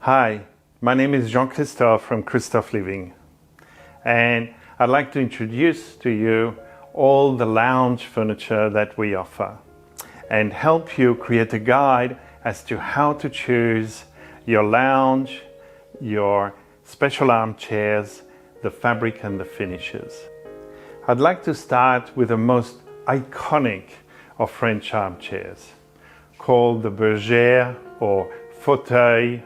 Hi, my name is Jean-Christophe from Christophe Living, and I'd like to introduce to you all the lounge furniture that we offer and help you create a guide as to how to choose your lounge, your special armchairs, the fabric and the finishes. I'd like to start with the most iconic of French armchairs, called the bergère or fauteuil.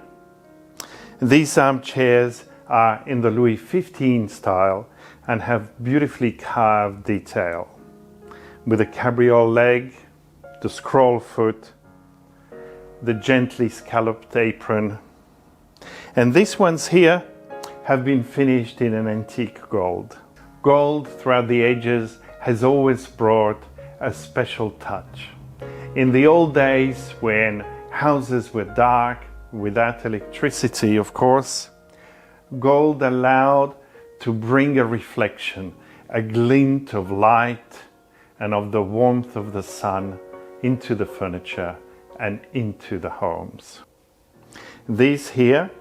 These armchairs are in the Louis XV style and have beautifully carved detail, with a cabriole leg, the scroll foot, the gently scalloped apron. And these ones here have been finished in an antique gold. Gold throughout the ages has always brought a special touch. In the old days, when houses were dark, without electricity, of course, gold allowed to bring a reflection, a glint of light and of the warmth of the sun into the furniture and into the homes. These here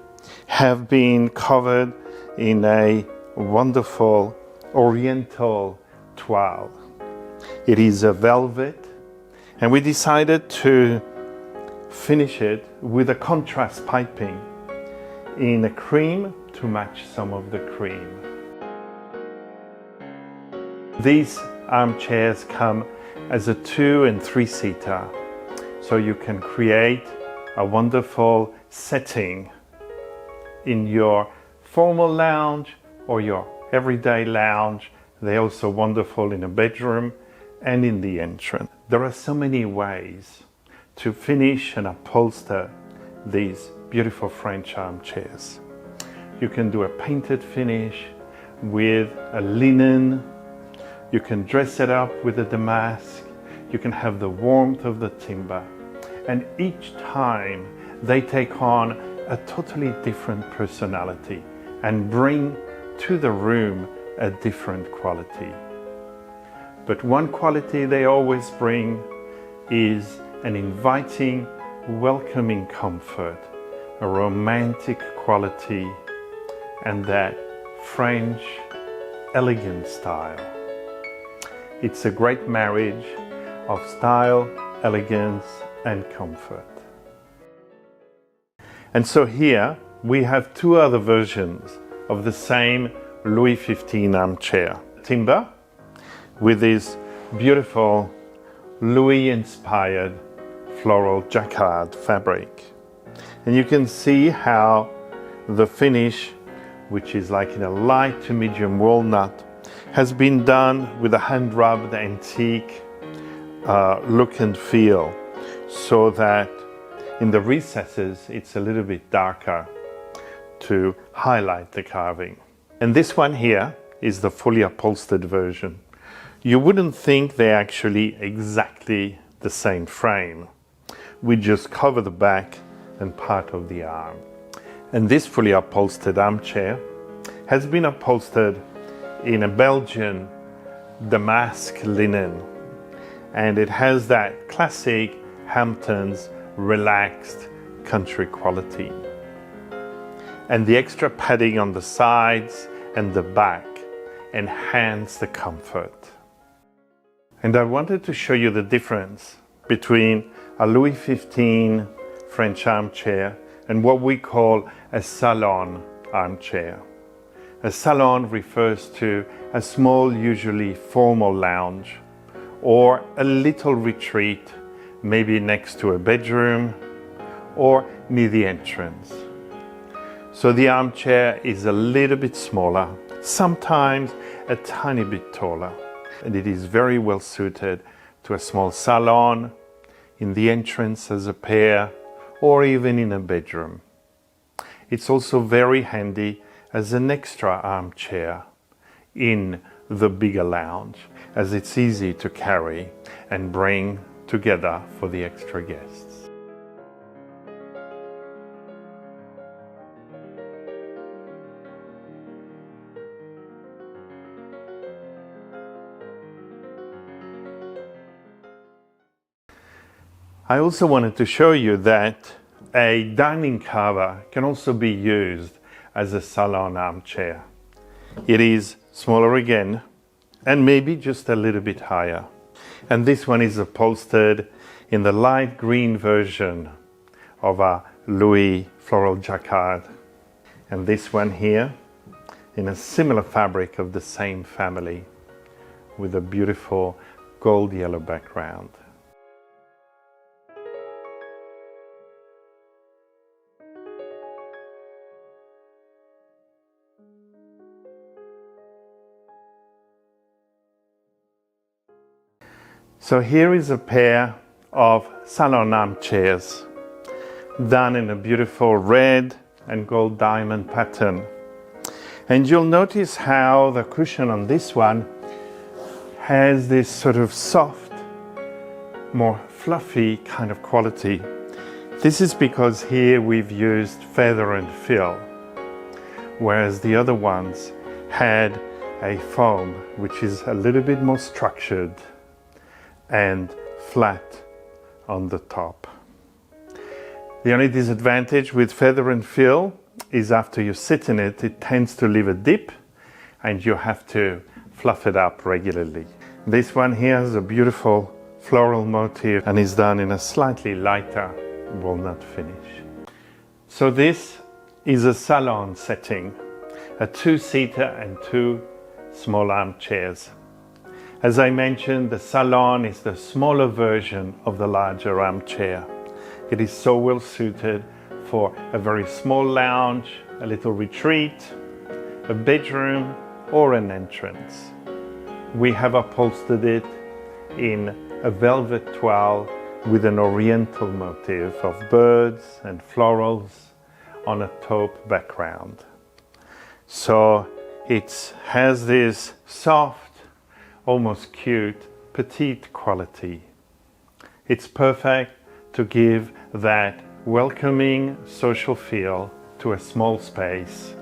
have been covered in a wonderful oriental toile. It is a velvet, and we decided to finish it with a contrast piping in a cream to match some of the cream. These armchairs come as a 2- and 3-seater, so you can create a wonderful setting in your formal lounge or your everyday lounge. They're also wonderful in a bedroom and in the entrance. There are so many ways to finish and upholster these beautiful French armchairs. You can do a painted finish with a linen. You can dress it up with a damask. You can have the warmth of the timber. And each time they take on a totally different personality and bring to the room a different quality. But one quality they always bring is an inviting, welcoming comfort, a romantic quality, and that French elegant style. It's a great marriage of style, elegance, and comfort. And so here we have 2 other versions of the same Louis XV armchair. Timber, with this beautiful Louis-inspired floral jacquard fabric. And you can see how the finish, which is like in a light to medium walnut, has been done with a hand-rubbed antique look and feel, so that in the recesses it's a little bit darker to highlight the carving. And this one here is the fully upholstered version. You wouldn't think they're actually exactly the same frame. We just cover the back and part of the arm. And this fully upholstered armchair has been upholstered in a Belgian damask linen, and it has that classic Hamptons relaxed country quality. And the extra padding on the sides and the back enhance the comfort. And I wanted to show you the difference between a Louis XV French armchair and what we call a salon armchair. A salon refers to a small, usually formal lounge, or a little retreat, maybe next to a bedroom or near the entrance. So the armchair is a little bit smaller, sometimes a tiny bit taller, and it is very well suited to a small salon, in the entrance as a pair, or even in a bedroom. It's also very handy as an extra armchair in the bigger lounge, as it's easy to carry and bring together for the extra guests. I also wanted to show you that a dining cover can also be used as a salon armchair. It is smaller again and maybe just a little bit higher. And this one is upholstered in the light green version of a Louis floral jacquard. And this one here in a similar fabric of the same family with a beautiful gold yellow background. So here is a pair of salon armchairs done in a beautiful red and gold diamond pattern. And you'll notice how the cushion on this one has this sort of soft, more fluffy kind of quality. This is because here we've used feather and fill, whereas the other ones had a foam which is a little bit more structured and flat on the top. The only disadvantage with feather and fill is after you sit in it, it tends to leave a dip and you have to fluff it up regularly. This one here has a beautiful floral motif and is done in a slightly lighter walnut finish. So this is a salon setting, a two-seater and two small armchairs. As I mentioned, the salon is the smaller version of the larger armchair. It is so well suited for a very small lounge, a little retreat, a bedroom, or an entrance. We have upholstered it in a velvet toile with an oriental motif of birds and florals on a taupe background. So it has this soft, almost cute, petite quality. It's perfect to give that welcoming social feel to a small space,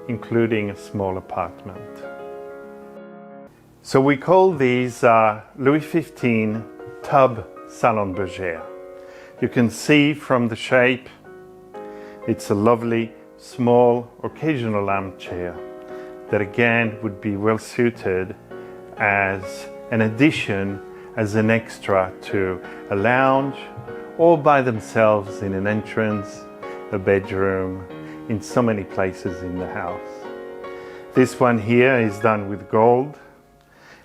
including a small apartment. So we call these Louis XV tub salon bergère. You can see from the shape, it's a lovely, small, occasional armchair that again would be well suited as an addition, as an extra to a lounge, or by themselves in an entrance, a bedroom, in so many places in the house. This one here is done with gold,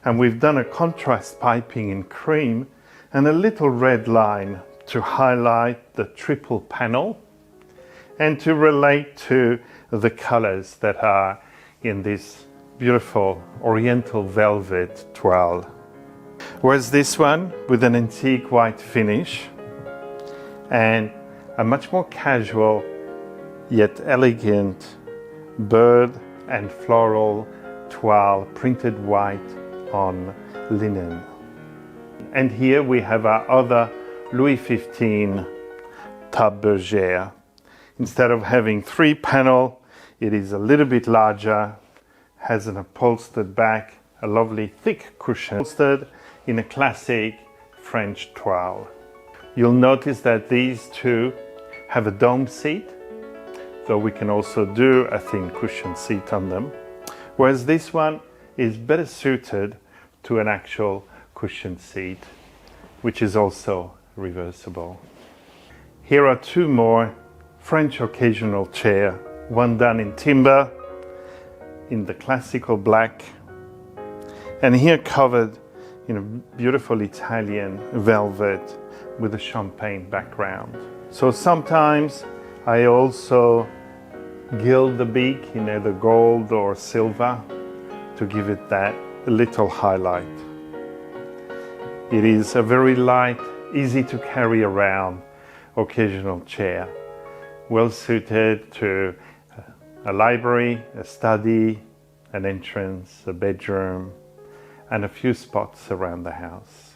and we've done a contrast piping in cream and a little red line to highlight the triple panel and to relate to the colors that are in this beautiful oriental velvet toile. Whereas this one with an antique white finish and a much more casual yet elegant bird and floral toile printed white on linen. And here we have our other Louis XV tub bergère. Instead of having 3 panel, it is a little bit larger, has an upholstered back, a lovely thick cushion, upholstered in a classic French toile. You'll notice that these two have a dome seat, though we can also do a thin cushion seat on them, whereas this one is better suited to an actual cushion seat, which is also reversible. Here are 2 more French occasional chair, one done in timber, in the classical black, and here covered in a beautiful Italian velvet with a champagne background. So sometimes I also gild the beak in either gold or silver to give it that little highlight. It is a very light, easy to carry around occasional chair, well suited to a library, a study, an entrance, a bedroom, and a few spots around the house.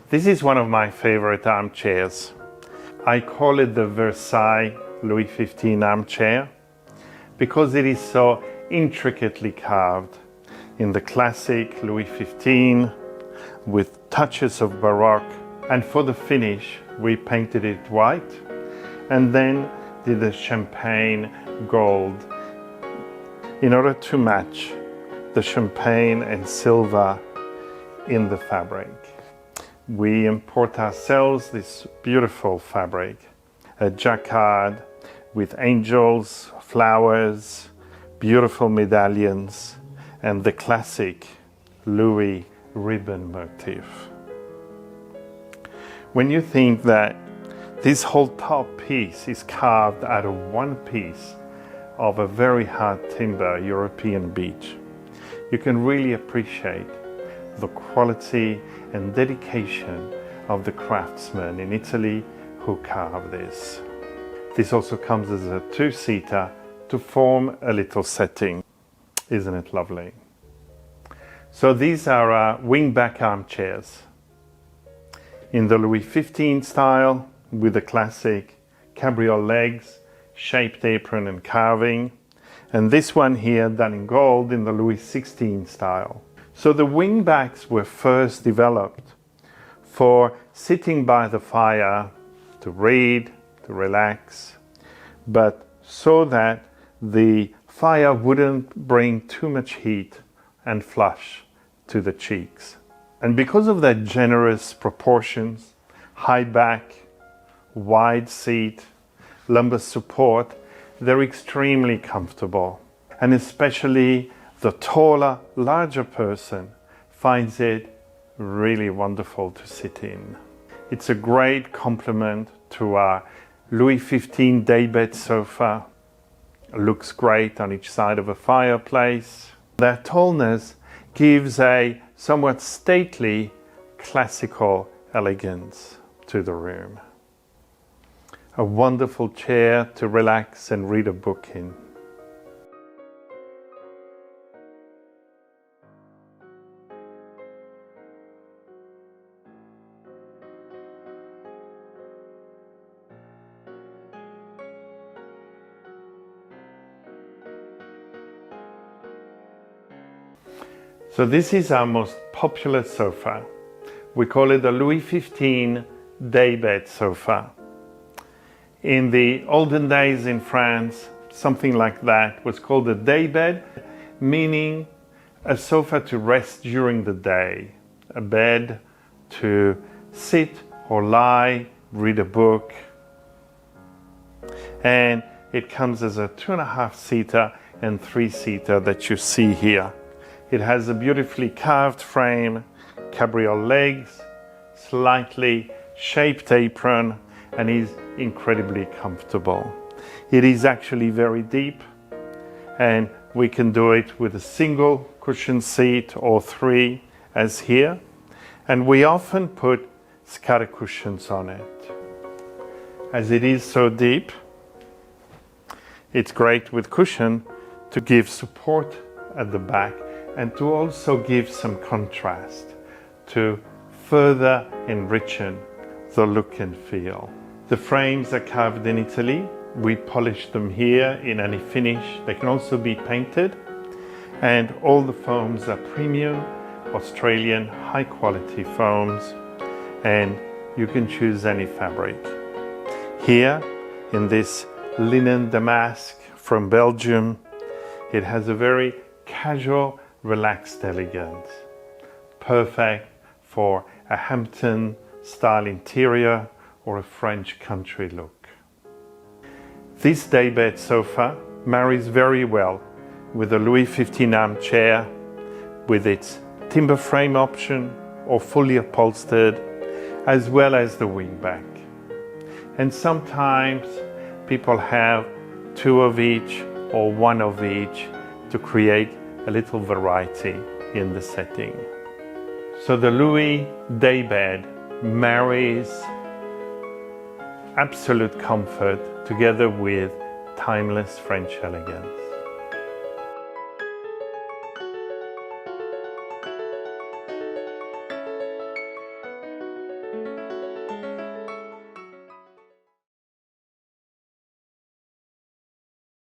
This is one of my favorite armchairs. I call it the Versailles Louis XV armchair because it is so intricately carved in the classic Louis XV with touches of Baroque. And for the finish, we painted it white and then did the champagne gold in order to match the champagne and silver in the fabric. We import ourselves this beautiful fabric, a jacquard with angels, flowers, beautiful medallions, and the classic Louis ribbon motif. When you think that this whole top piece is carved out of one piece of a very hard timber European beech, you can really appreciate the quality and dedication of the craftsmen in Italy who carved this. This also comes as a two-seater to form a little setting. Isn't it lovely? So these are our wingback armchairs in the Louis XV style with the classic cabriole legs, shaped apron and carving, and this one here done in gold in the Louis XVI style. So the wingbacks were first developed for sitting by the fire to read, to relax, but so that the fire wouldn't bring too much heat and flush to the cheeks. And because of their generous proportions, high back, wide seat, lumbar support, they're extremely comfortable. And especially the taller, larger person finds it really wonderful to sit in. It's a great complement to our Louis XV daybed sofa. It looks great on each side of a fireplace. Their tallness gives a somewhat stately, classical elegance to the room. A wonderful chair to relax and read a book in. So this is our most popular sofa. We call it the Louis XV daybed sofa. In the olden days in France, something like that was called a daybed, meaning a sofa to rest during the day, a bed to sit or lie, read a book. And it comes as a 2.5-seater and 3-seater that you see here. It has a beautifully carved frame, cabriole legs, slightly shaped apron, and is incredibly comfortable. It is actually very deep, and we can do it with a single cushion seat or 3, as here. And we often put scatter cushions on it. As it is so deep, it's great with cushion to give support at the back and to also give some contrast to further enrichen the look and feel. The frames are carved in Italy. We polish them here in any finish. They can also be painted. And all the foams are premium, Australian, high quality foams. And you can choose any fabric. Here, in this linen damask from Belgium, it has a very casual, relaxed elegance. Perfect for a Hampton style interior or a French country look. This daybed sofa marries very well with the Louis XV armchair with its timber frame option or fully upholstered, as well as the wingback. And sometimes people have 2 of each or 1 of each to create a little variety in the setting. So the Louis daybed marries absolute comfort together with timeless French elegance.